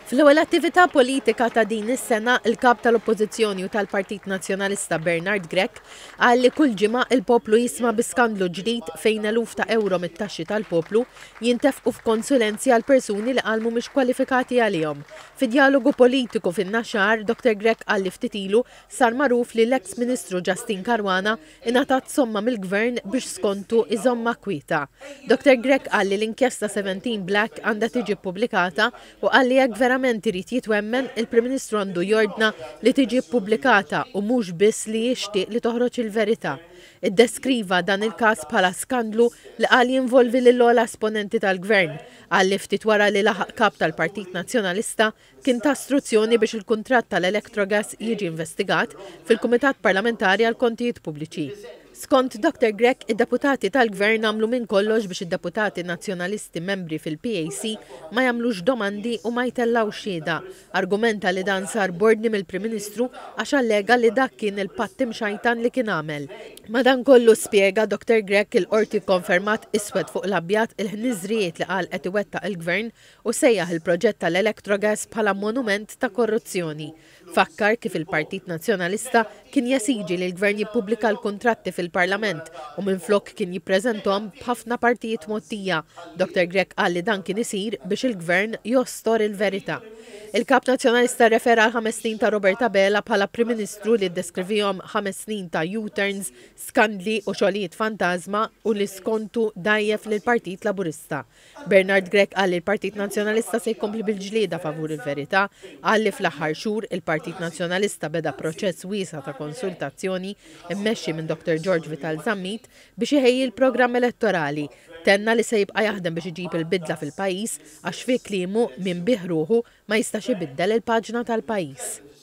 Fl-ewwel attività politika ta' din is-sena, il-kap tal-Oppożizzjoni u tal-Partit Nazzjonalista Bernard Grech qal li kull ġimgħa il-poplu jisma' bi skandlu ġdid fejn eluf ta' euro mit-taxxi tal-poplu jintefqu f'konsulenzi għal persuni li qal mhumiex kwalifikati għalihom. Fi-dialogu politiku fin-naxar, Dr. Grech qal li ftit ilu sar magħruf li l-eks Ministru Justin Caruana ingħatat somma mill-Gvern biex skontu iżomma kwieta. Dr. Grech qal li l-inkjesta 17 Black għandha tiġi ppubblikata u qal li jekk verament irid jitwemmen, il-Prim Ministru għandu jordna li tiġi ppubblikata u mhux biss li jixtieq li toħroġ il-verità. Iddeskriva dan il-każ bħala skandlu li qal jinvolvi lill-ogħla esponenti tal-Gvern. Qal li ftit wara li laħaq kap tal-Partit Nazzjonalista kien ta' istruzzjoni biex il-kuntratt tal-Electrogas jiġi investigat fil-Kumitat Parlamentari għal Kontijiet Pubbliċi. Skont Dr. Grech, id-deputati tal-Gvern għamlu minn kollox biex id-deputati nazzjonalisti membri fil-PAC ma jagħmlux domandi u ma jtellgħu xhieda. Argumenta li dan sar bordni mill-Prim Ministru għax allega li dak kien il-patt imxajtan li kien għamel. Madankollu spjega Dr. Grech il-qorti konfermat iswed fuq l-abjad il-ħniżrijiet li qal qed iwettaq il-Gvern u sejjaħ il-proġett tal-Electrogas bħala monument ta' korruzzjoni. Fakkar kif il-Partit Nazzjonalista kien jesiġi li l-Gvern jippubblika l-kuntratti fil-Parlament u minflok kien jippreżenthom b'ħafna partijiet mottija. Dr. Grech qal li dan kien isir biex il-Gvern jostor il-verità. Il-Kap Nazzjonalista refera għal 5 snin ta' Roberta Bela bħala Prim Ministru li ddeskrivihom 5 snin ta' U-turns, skandli u xogħlijiet fantasma u li skontu dajjef lil Partit Laburista. Bernard Grech qal li l-Partit Nazzjonalista se jkompli bil-ġlieda favur il-verità, qal li fl-aħħar xhur il-Partit Nazzjonalista beda proċess wiesa ta' konsultazzjoni immexxi minn Dr. George Vital Zammit biex iħejji l-programm elettorali. Tenna li se jibqa' jaħdem biex iġib il-bidla fil-pajjiż għax fi kliemu min bih ruħu ma jistax ibiddel il-paġna tal-pajjiż.